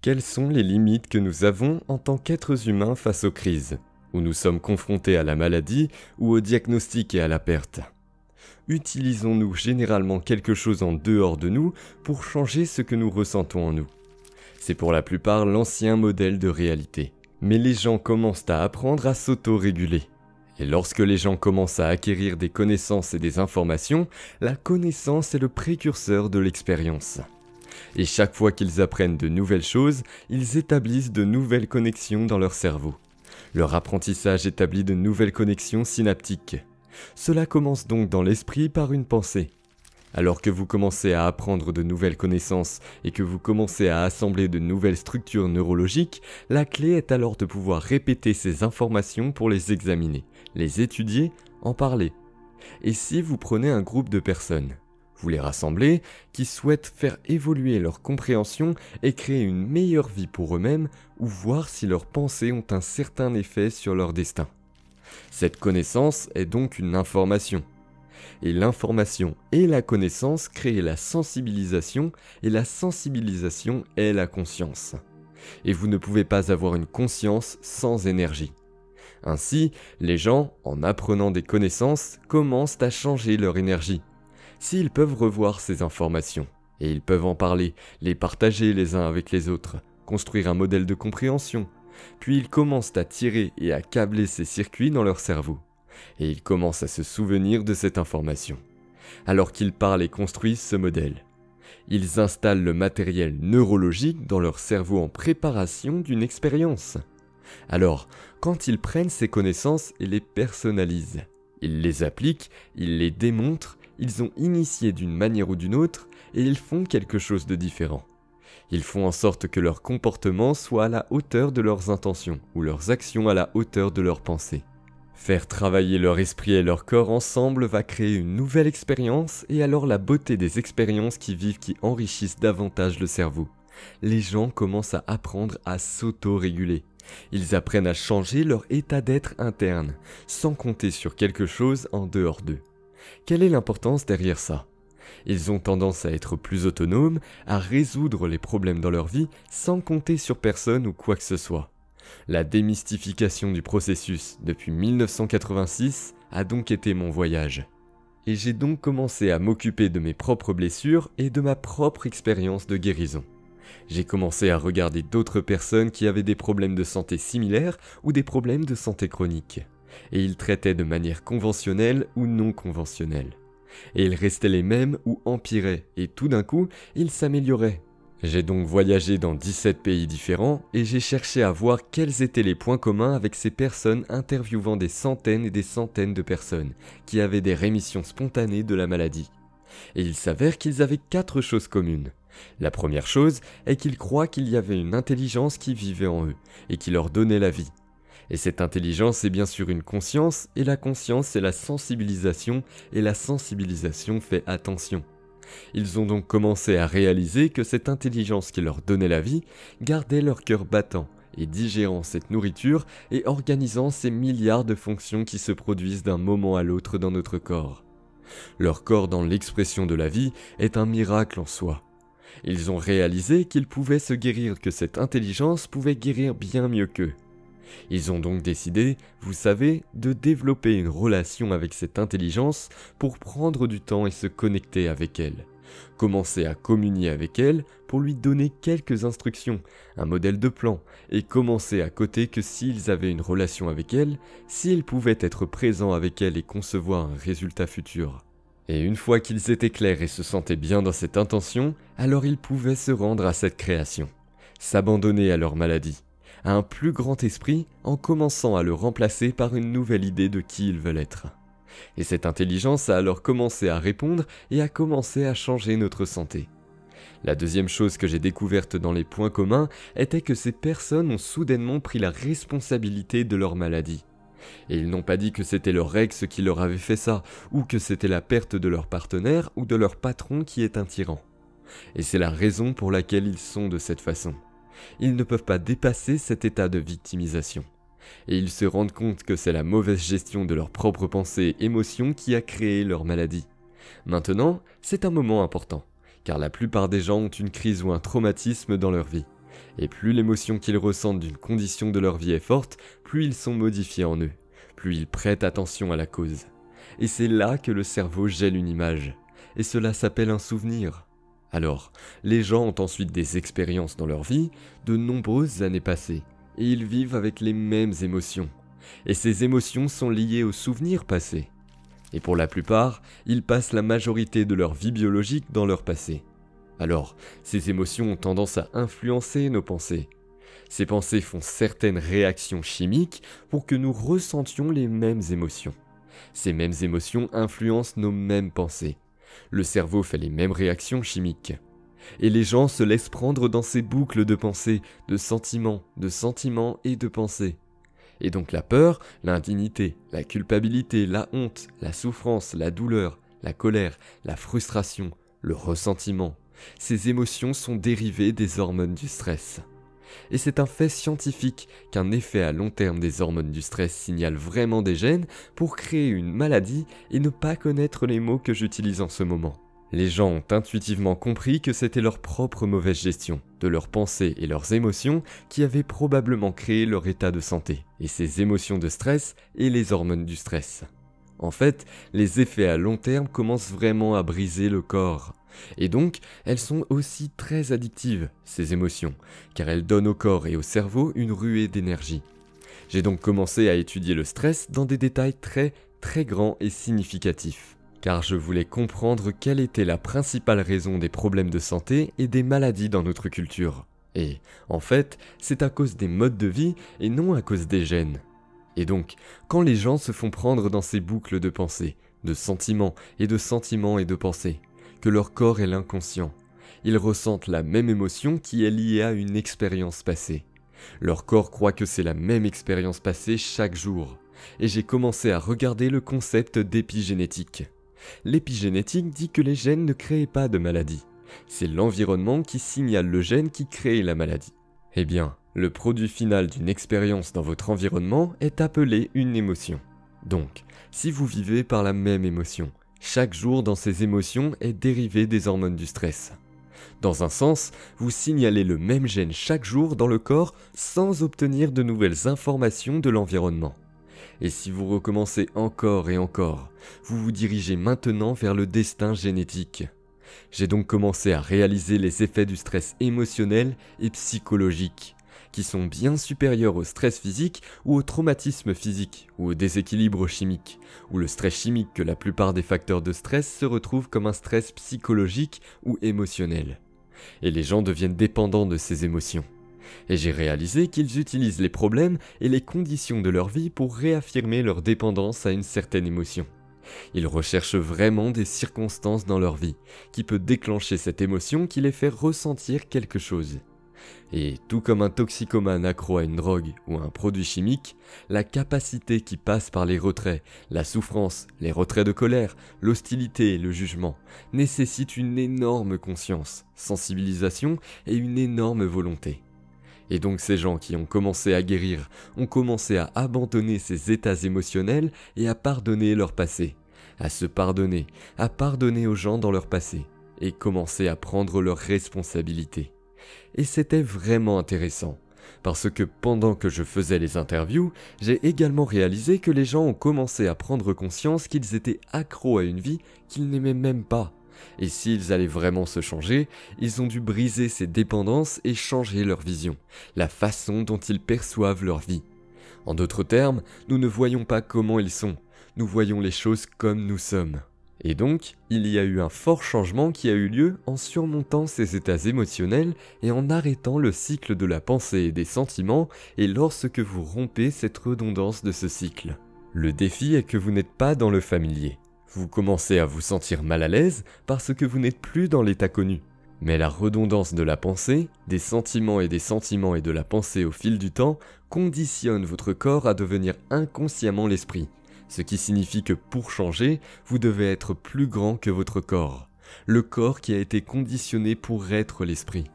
Quelles sont les limites que nous avons en tant qu'êtres humains face aux crises, où nous sommes confrontés à la maladie ou au diagnostic et à la perte? Utilisons-nous généralement quelque chose en dehors de nous pour changer ce que nous ressentons en nous? C'est pour la plupart l'ancien modèle de réalité. Mais les gens commencent à apprendre à s'auto-réguler. Et lorsque les gens commencent à acquérir des connaissances et des informations, la connaissance est le précurseur de l'expérience. Et chaque fois qu'ils apprennent de nouvelles choses, ils établissent de nouvelles connexions dans leur cerveau. Leur apprentissage établit de nouvelles connexions synaptiques. Cela commence donc dans l'esprit par une pensée. Alors que vous commencez à apprendre de nouvelles connaissances et que vous commencez à assembler de nouvelles structures neurologiques, la clé est alors de pouvoir répéter ces informations pour les examiner, les étudier, en parler. Et si vous prenez un groupe de personnes, vous les rassemblez, qui souhaitent faire évoluer leur compréhension et créer une meilleure vie pour eux-mêmes ou voir si leurs pensées ont un certain effet sur leur destin. Cette connaissance est donc une information. Et l'information et la connaissance créent la sensibilisation et la sensibilisation est la conscience. Et vous ne pouvez pas avoir une conscience sans énergie. Ainsi, les gens, en apprenant des connaissances, commencent à changer leur énergie. S'ils peuvent revoir ces informations, et ils peuvent en parler, les partager les uns avec les autres, construire un modèle de compréhension, puis ils commencent à tirer et à câbler ces circuits dans leur cerveau. Et ils commencent à se souvenir de cette information. Alors qu'ils parlent et construisent ce modèle, ils installent le matériel neurologique dans leur cerveau en préparation d'une expérience. Alors, quand ils prennent ces connaissances et les personnalisent, ils les appliquent, ils les démontrent, ils ont initié d'une manière ou d'une autre et ils font quelque chose de différent. Ils font en sorte que leur comportement soit à la hauteur de leurs intentions ou leurs actions à la hauteur de leurs pensées. Faire travailler leur esprit et leur corps ensemble va créer une nouvelle expérience et alors la beauté des expériences qui vivent qui enrichissent davantage le cerveau. Les gens commencent à apprendre à s'auto-réguler. Ils apprennent à changer leur état d'être interne, sans compter sur quelque chose en dehors d'eux. Quelle est l'importance derrière ça? Ils ont tendance à être plus autonomes, à résoudre les problèmes dans leur vie sans compter sur personne ou quoi que ce soit. La démystification du processus depuis 1986 a donc été mon voyage. Et j'ai donc commencé à m'occuper de mes propres blessures et de ma propre expérience de guérison. J'ai commencé à regarder d'autres personnes qui avaient des problèmes de santé similaires ou des problèmes de santé chronique. Et ils traitaient de manière conventionnelle ou non conventionnelle. Et ils restaient les mêmes ou empiraient, et tout d'un coup, ils s'amélioraient. J'ai donc voyagé dans 17 pays différents et j'ai cherché à voir quels étaient les points communs avec ces personnes interviewant des centaines et des centaines de personnes qui avaient des rémissions spontanées de la maladie. Et il s'avère qu'ils avaient 4 choses communes. La première chose est qu'ils croient qu'il y avait une intelligence qui vivait en eux et qui leur donnait la vie. Et cette intelligence est bien sûr une conscience, et la conscience c'est la sensibilisation, et la sensibilisation fait attention. Ils ont donc commencé à réaliser que cette intelligence qui leur donnait la vie gardait leur cœur battant et digérant cette nourriture et organisant ces milliards de fonctions qui se produisent d'un moment à l'autre dans notre corps. Leur corps dans l'expression de la vie est un miracle en soi. Ils ont réalisé qu'ils pouvaient se guérir, que cette intelligence pouvait guérir bien mieux qu'eux. Ils ont donc décidé, vous savez, de développer une relation avec cette intelligence pour prendre du temps et se connecter avec elle. Commencer à communier avec elle pour lui donner quelques instructions, un modèle de plan, et commencer à côté que s'ils avaient une relation avec elle, s'ils pouvaient être présents avec elle et concevoir un résultat futur. Et une fois qu'ils étaient clairs et se sentaient bien dans cette intention, alors ils pouvaient se rendre à cette création, s'abandonner à leur maladie, à un plus grand esprit en commençant à le remplacer par une nouvelle idée de qui ils veulent être. Et cette intelligence a alors commencé à répondre et a commencé à changer notre santé. La deuxième chose que j'ai découverte dans les points communs était que ces personnes ont soudainement pris la responsabilité de leur maladie. Et ils n'ont pas dit que c'était leur ex qui leur avait fait ça, ou que c'était la perte de leur partenaire ou de leur patron qui est un tyran. Et c'est la raison pour laquelle ils sont de cette façon. Ils ne peuvent pas dépasser cet état de victimisation. Et ils se rendent compte que c'est la mauvaise gestion de leurs propres pensées et émotions qui a créé leur maladie. Maintenant, c'est un moment important, car la plupart des gens ont une crise ou un traumatisme dans leur vie. Et plus l'émotion qu'ils ressentent d'une condition de leur vie est forte, plus ils sont modifiés en eux, plus ils prêtent attention à la cause. Et c'est là que le cerveau gèle une image, et cela s'appelle un souvenir. Alors, les gens ont ensuite des expériences dans leur vie, de nombreuses années passées, et ils vivent avec les mêmes émotions. Et ces émotions sont liées aux souvenirs passés. Et pour la plupart, ils passent la majorité de leur vie biologique dans leur passé. Alors, ces émotions ont tendance à influencer nos pensées. Ces pensées font certaines réactions chimiques pour que nous ressentions les mêmes émotions. Ces mêmes émotions influencent nos mêmes pensées. Le cerveau fait les mêmes réactions chimiques. Et les gens se laissent prendre dans ces boucles de pensées, de sentiments et de pensées. Et donc la peur, l'indignité, la culpabilité, la honte, la souffrance, la douleur, la colère, la frustration, le ressentiment, ces émotions sont dérivées des hormones du stress. Et c'est un fait scientifique qu'un effet à long terme des hormones du stress signale vraiment des gènes pour créer une maladie et ne pas connaître les mots que j'utilise en ce moment. Les gens ont intuitivement compris que c'était leur propre mauvaise gestion de leurs pensées et leurs émotions qui avaient probablement créé leur état de santé, et ces émotions de stress et les hormones du stress. En fait, les effets à long terme commencent vraiment à briser le corps. Et donc, elles sont aussi très addictives, ces émotions, car elles donnent au corps et au cerveau une ruée d'énergie. J'ai donc commencé à étudier le stress dans des détails très grands et significatifs, car je voulais comprendre quelle était la principale raison des problèmes de santé et des maladies dans notre culture. Et, en fait, c'est à cause des modes de vie et non à cause des gènes. Et donc, quand les gens se font prendre dans ces boucles de pensées, de sentiments et de pensées, que leur corps est l'inconscient, ils ressentent la même émotion qui est liée à une expérience passée. Leur corps croit que c'est la même expérience passée chaque jour. Et j'ai commencé à regarder le concept d'épigénétique. L'épigénétique dit que les gènes ne créent pas de maladie. C'est l'environnement qui signale le gène qui crée la maladie. Eh bien, le produit final d'une expérience dans votre environnement est appelé une émotion. Donc, si vous vivez par la même émotion, chaque jour dans ces émotions est dérivé des hormones du stress. Dans un sens, vous signalez le même gène chaque jour dans le corps sans obtenir de nouvelles informations de l'environnement. Et si vous recommencez encore et encore, vous vous dirigez maintenant vers le destin génétique. J'ai donc commencé à réaliser les effets du stress émotionnel et psychologique, qui sont bien supérieurs au stress physique ou au traumatisme physique ou au déséquilibre chimique, où le stress chimique que la plupart des facteurs de stress se retrouvent comme un stress psychologique ou émotionnel. Et les gens deviennent dépendants de ces émotions. Et j'ai réalisé qu'ils utilisent les problèmes et les conditions de leur vie pour réaffirmer leur dépendance à une certaine émotion. Ils recherchent vraiment des circonstances dans leur vie qui peut déclencher cette émotion qui les fait ressentir quelque chose. Et tout comme un toxicomane accro à une drogue ou à un produit chimique, la capacité qui passe par les retraits, la souffrance, les retraits de colère, l'hostilité et le jugement nécessite une énorme conscience, sensibilisation et une énorme volonté. Et donc ces gens qui ont commencé à guérir ont commencé à abandonner ces états émotionnels et à pardonner leur passé, à se pardonner, à pardonner aux gens dans leur passé, et commencer à prendre leurs responsabilités. Et c'était vraiment intéressant, parce que pendant que je faisais les interviews, j'ai également réalisé que les gens ont commencé à prendre conscience qu'ils étaient accros à une vie qu'ils n'aimaient même pas. Et s'ils allaient vraiment se changer, ils ont dû briser ces dépendances et changer leur vision, la façon dont ils perçoivent leur vie. En d'autres termes, nous ne voyons pas comment ils sont, nous voyons les choses comme nous sommes. Et donc, il y a eu un fort changement qui a eu lieu en surmontant ces états émotionnels et en arrêtant le cycle de la pensée et des sentiments, et lorsque vous rompez cette redondance de ce cycle. Le défi est que vous n'êtes pas dans le familier. Vous commencez à vous sentir mal à l'aise parce que vous n'êtes plus dans l'état connu. Mais la redondance de la pensée, des sentiments et de la pensée au fil du temps, conditionne votre corps à devenir inconsciemment l'esprit. Ce qui signifie que pour changer, vous devez être plus grand que votre corps. Le corps qui a été conditionné pour être l'esprit.